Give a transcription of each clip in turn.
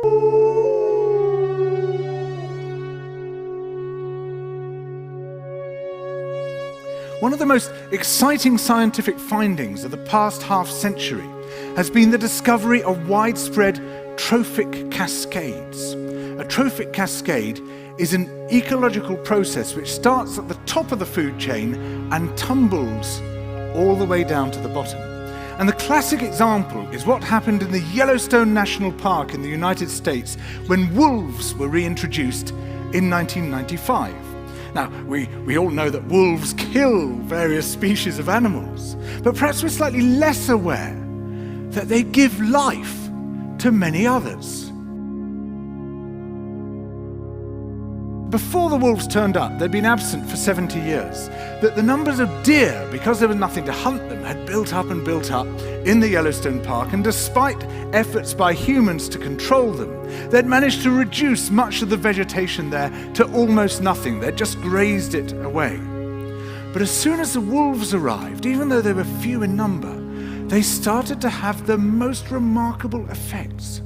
One of the most exciting scientific findings of the past half-century has been the discovery of widespread trophic cascades. A trophic cascade is an ecological process which starts at the top of the food chain and tumbles all the way down to the bottom. And the classic example is what happened in the Yellowstone National Park in the United States when wolves were reintroduced in 1995. Now, we all know that wolves kill various species of animals, but perhaps we're slightly less aware that they give life to many others. Before the wolves turned up, they'd been absent for 70 years. That the numbers of deer, because there was nothing to hunt them, had built up in the Yellowstone Park, and despite efforts by humans to control them, they'd managed to reduce much of the vegetation there to almost nothing. They'd just grazed it away. But as soon as the wolves arrived, even though they were few in number, they started to have the most remarkable effects.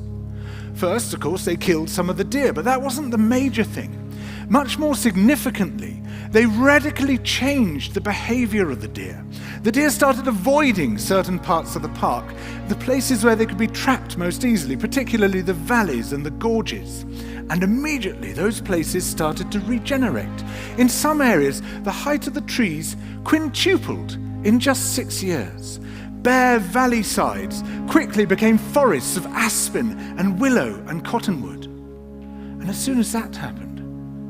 First, of course, they killed some of the deer, but that wasn't the major thing. Much more significantly, they radically changed the behavior of the deer. The deer started avoiding certain parts of the park, the places where they could be trapped most easily, particularly the valleys and the gorges. And immediately those places started to regenerate. In some areas, the height of the trees quintupled in just 6 years. Bare valley sides quickly became forests of aspen and willow and cottonwood. And as soon as that happened,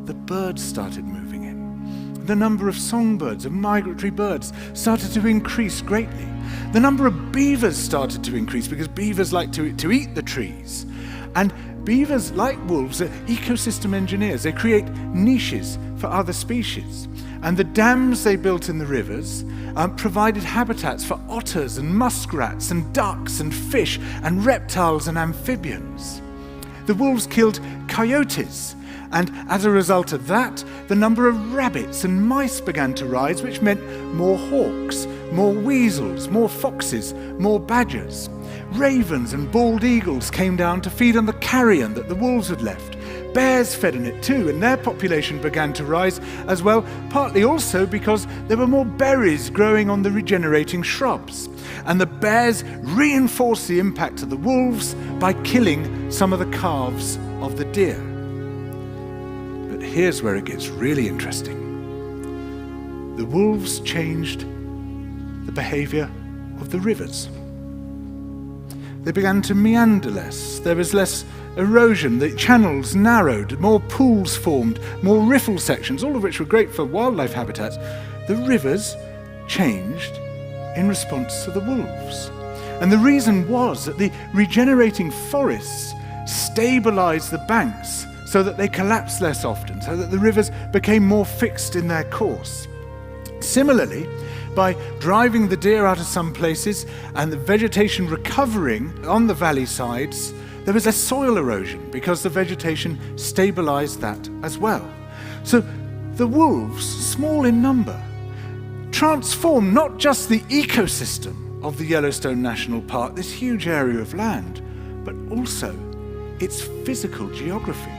the birds started moving in. The number of songbirds, of migratory birds, started to increase greatly. The number of beavers started to increase because beavers like to eat the trees. And beavers, like wolves, are ecosystem engineers. They create niches for other species. And the dams they built in the rivers provided habitats for otters and muskrats and ducks and fish and reptiles and amphibians. The wolves killed coyotes, and as a result of that, the number of rabbits and mice began to rise, which meant more hawks, more weasels, more foxes, more badgers. Ravens and bald eagles came down to feed on the carrion that the wolves had left. Bears fed on it too, and their population began to rise as well, partly also because there were more berries growing on the regenerating shrubs. And the bears reinforced the impact of the wolves by killing some of the calves of the deer. But here's where it gets really interesting. The wolves changed the behavior of the rivers. They began to meander less. There was less erosion. The channels narrowed. More pools formed. More riffle sections, all of which were great for wildlife habitats. The rivers changed in response to the wolves. And the reason was that the regenerating forests stabilized the banks so that they collapsed less often, so that the rivers became more fixed in their course. Similarly, by driving the deer out of some places and the vegetation recovering on the valley sides, there was less soil erosion because the vegetation stabilized that as well. So the wolves, small in number, transformed not just the ecosystem of the Yellowstone National Park, this huge area of land, but also its physical geography.